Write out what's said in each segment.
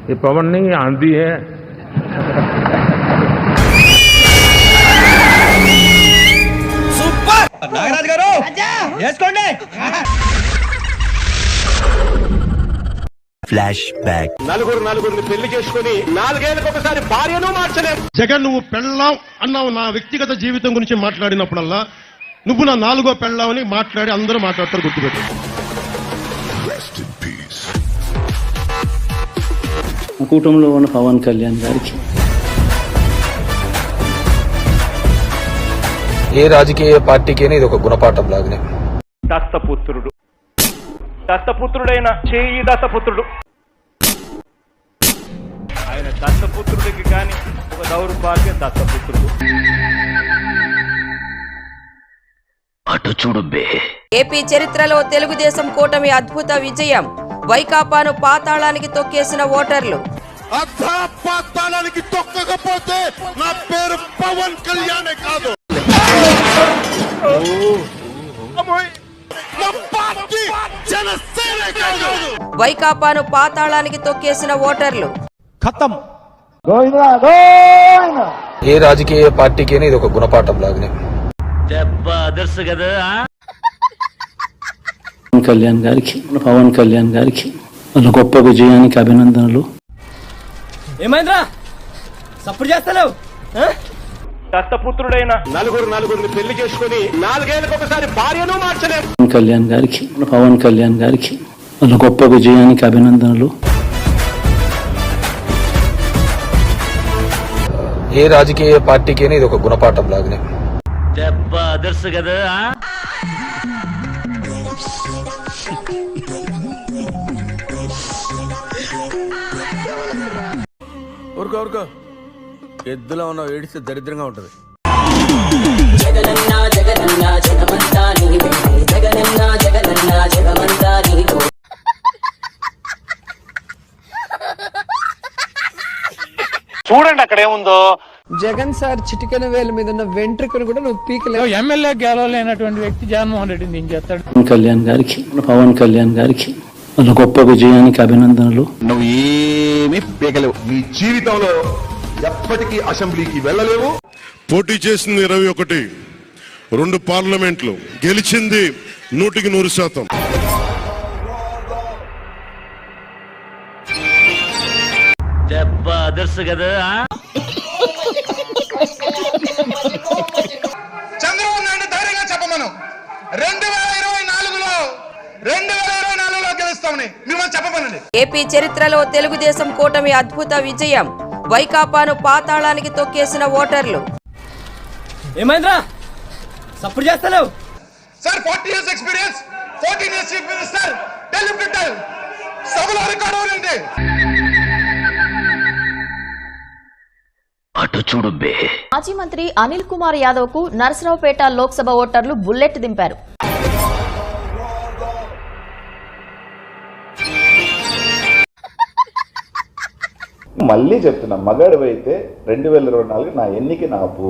ये पवन नहीं आंधी है। సూపర్ నాగరాజు గారు చేసుకోండి. Flash back. నలుగురిని పెళ్లి చేసుకుని 4 ఏళ్ళకి ఒకసారి భార్యను మార్చలేం. జగన్, నువ్వు పెళ్ళాం అన్నావు. నా వ్యక్తిగత జీవితం గురించి మాట్లాడినప్పుడల్లా నువ్వు నా 4వ పెళ్ళామని మాట్లాడి అందరూ మాట్లాడతారు, గుర్తుపెట్టు. కూటమిలో ఉన్న పవన్ కళ్యాణ్ గారికి ఏ రాజకీయ పార్టీకైనా ఇది ఒక గుణపాఠం లాగానే. దత్తపుత్రుడైన చేయి దత్తపుత్రుడు, ఆయన దత్తపుత్రుడికి కానీ ఒక దౌర్భాగ్య దత్తపుత్రుడు. అటు చూడు బే. ఏపీ చరిత్రలో తెలుగుదేశం కూటమి అద్భుత విజయం. వైకాపాను పాతాళానికి తొక్కేసిన ఓటర్లు. పాతాళానికి తొక్కకపోతే నా పేరు పవన్ కళ్యాణే కాదు. వైకాపాను పాతాళానికి తొక్కేసిన ఓటర్లు. ఖతం. ఏ రాజకీయ పార్టీకైనా ఇది ఒక గుణపాఠం లాగానే. కళ్యాణ్ గారికి, పవన్ కళ్యాణ్ గారికి వాళ్ళ గొప్ప విజయానికి అభినందనలు. ఏమైందిరా సప్పుడు చేస్తలేవు? దత్తపుత్రుడైన నలుగురిని పెళ్లి చేసుకుని 4 ఏళ్ళకి ఒకసారి భార్యను మార్చలేం. కళ్యాణ్ గారికి, పవన్ కళ్యాణ్ గారికి వాళ్ళ గొప్ప విజయానికి అభినందనలు. ఏ రాజకీయ పార్టీకైనా ఇది ఒక గుణపాఠం లాగానే. ఊరుకో ఎద్దులో ఉన్న ఏడిస్తే దరిద్రంగా ఉంటది. చూడండి అక్కడ ఏముందో. జగన్ సార్ చిటికెన వేల మీద ఉన్న వెంట్రుకను కూడా నువ్వు పీకలేవు. ఎమ్మెల్యే గెలవలేనటువంటి వ్యక్తి జగన్మోహన్ రెడ్డి ఏం చేస్తాడు? కళ్యాణ్ గారికి, పవన్ కళ్యాణ్ గారికి వాళ్ళ గొప్ప విజయానికి అభినందనలు. నువ్వు ఏమీ పీకలేవు. నీ జీవితంలో ఎప్పటికీ అసెంబ్లీకి వెళ్ళలేవు. పోటీ చేసింది 21, 2 పార్లమెంట్లు గెలిచింది 100%. చంద్రబాబు నాయుడు ధైర్యంగా చెప్పమను. 2024లో గెలుస్తామని మిమ్మల్ని చెప్పమనండి. ఏపీ చరిత్రలో తెలుగుదేశం కూటమి అద్భుత విజయం. వైకాపాను పాతాళానికి తొక్కేసిన ఓటర్లు. ఏమైందిరా సప్పుడు చేస్తలేవు? Sir 40 years experience, 14 years chief minister. Tell him to tell. సభలో రికార్డ్ అవునండి. అటు చూడు బే. మాజీ మంత్రి అనిల్ కుమార్ యాదవ్ కు నరసరావుపేట లోక్సభ ఓటర్లు బుల్లెట్ దింపారు. మళ్ళీ చెప్తున్నా, మగాడు అయితే 2024 నా ఎన్నిక నాపు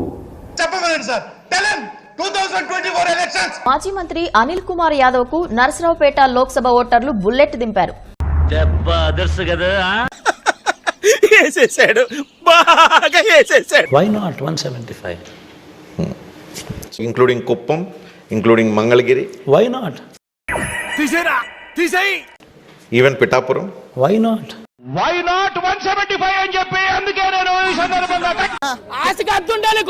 చెప్పమనండి సార్. Tell him 2024 elections. మాజీ మంత్రి అనిల్ కుమార్ యాదవ్ కు నరసరావుపేట లోక్సభ ఓటర్లు బుల్లెట్ దింపారు. Why not 175? Including Kuppam, including Mangalagiri. Why not? తీసేయి. Even Pithapuram. Why not? Why not 175 అని చెప్పి అందుకే నేను ఈ సందర్భంగా ఆశగా అద్దుండాలి.